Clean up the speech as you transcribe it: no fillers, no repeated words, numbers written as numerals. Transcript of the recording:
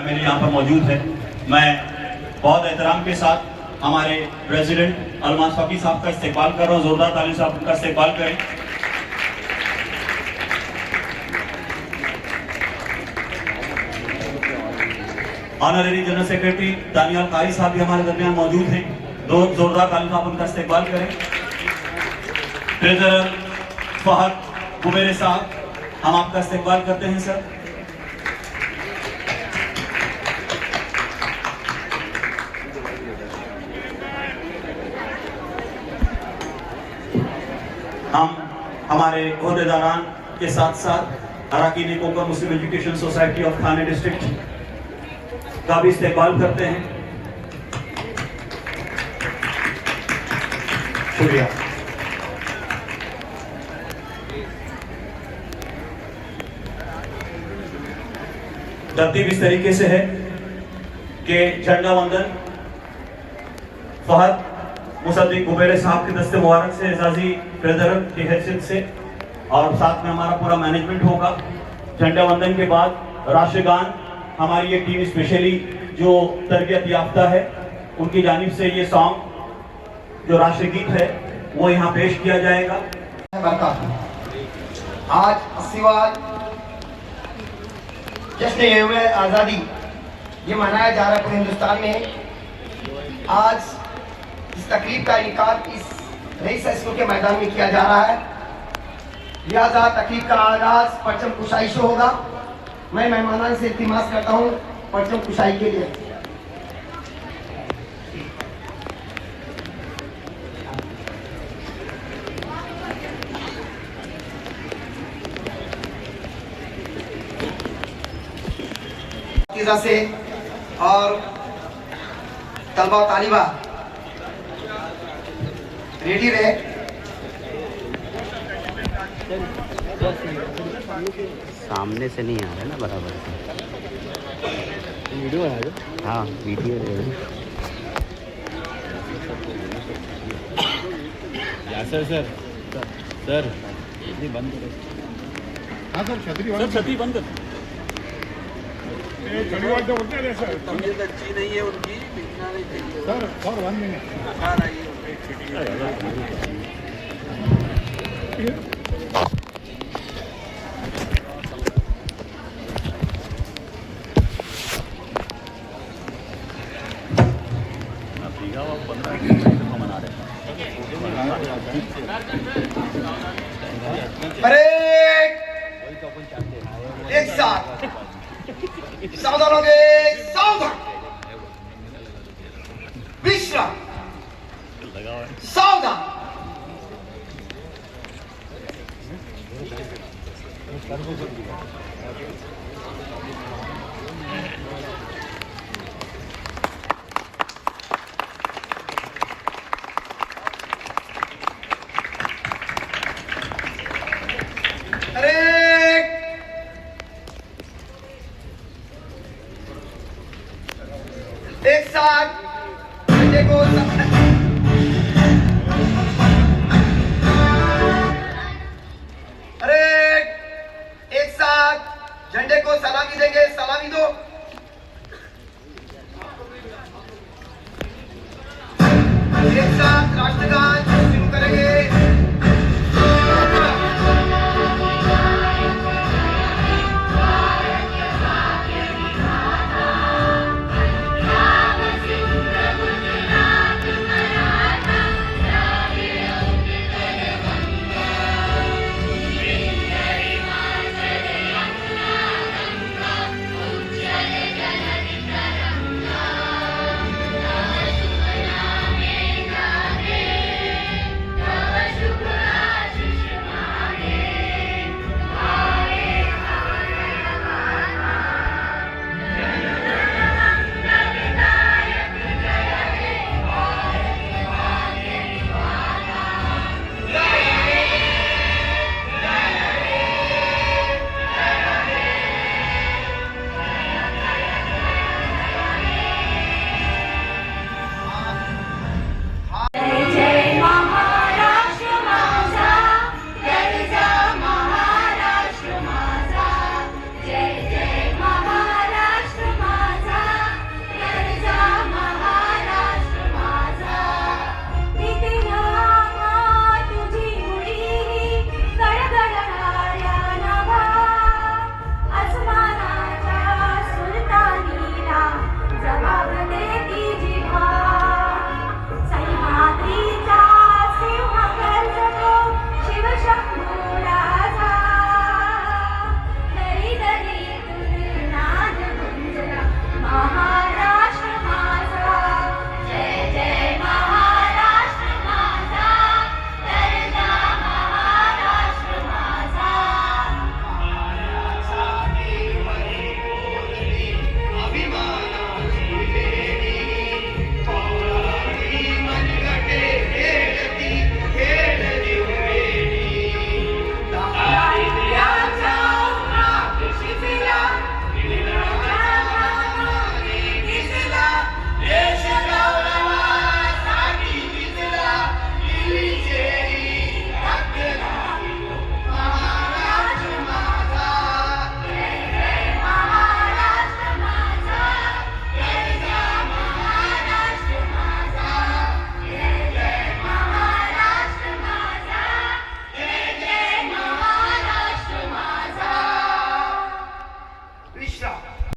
Family यहाँ पर मौजूद है। मैं बहुत एहतराम के साथ हमारे प्रेसिडेंट अलमास फकी साहब का इस्तेकबाल कर रहा हूँ। जोरदार ताली से आप उनका इस्तेकबाल करें। ऑनरेरी जनरल सेक्रेटरी दानियाल कारी साहब भी हमारे दरमियान मौजूद हैं। दो जोरदार ताली से आप उनका इस्तेकबाल करें। ट्रेजरर फहद कुबेरे साहब, हम आपका इस्तेकबाल करते हैं सर। हम हमारे ओहदेदारान के साथ साथ अराकीन कोकर Muslim education society of Thane district का भी इस्तेकबाल करते हैं। शुक्रिया। तरतीब इस तरीके से है कि झंडा वंदन फहद मुसद्दिक कुबेरे साहब के दस्ते मुबारक से एजाजी ट्रेजरर की हैसियत से, और साथ में हमारा पूरा मैनेजमेंट होगा। झंडा वंदन के बाद राशिगान, हमारी ये टीम स्पेशली जो तरबियत याफ्ता है, उनकी जानिब से ये सॉन्ग जो राष्ट्रीय गीत है वो यहाँ पेश किया जाएगा। आज 80वां जश्न यौम आज़ादी ये मनाया जा रहा है पूरे हिंदुस्तान में। आज इस तकरीब का इनकाद इस रईस स्कूल के मैदान में किया जा रहा है। लिहाजा तकरीब का आगाज परचम कुशाई से होगा। मैं मेहमानान से इल्तिमास करता हूँ परचम कुशाई के लिए। से और तलबा और तालिबा रेडी रहे। सामने से नहीं आ रहा है ना बराबर से। वीडियो है? हाँ वीडियो सर सर सर बंद करो। हाँ सर छतरी बंद कर। तो बोलते हैं सर तबीयत अच्छी नहीं है उनकी, नहीं चाहिए सर 1 मिनट। अरे एक साथ सावधान हो गए, सावधान, विश्राम, सावधान। अरे एक साथ देखो।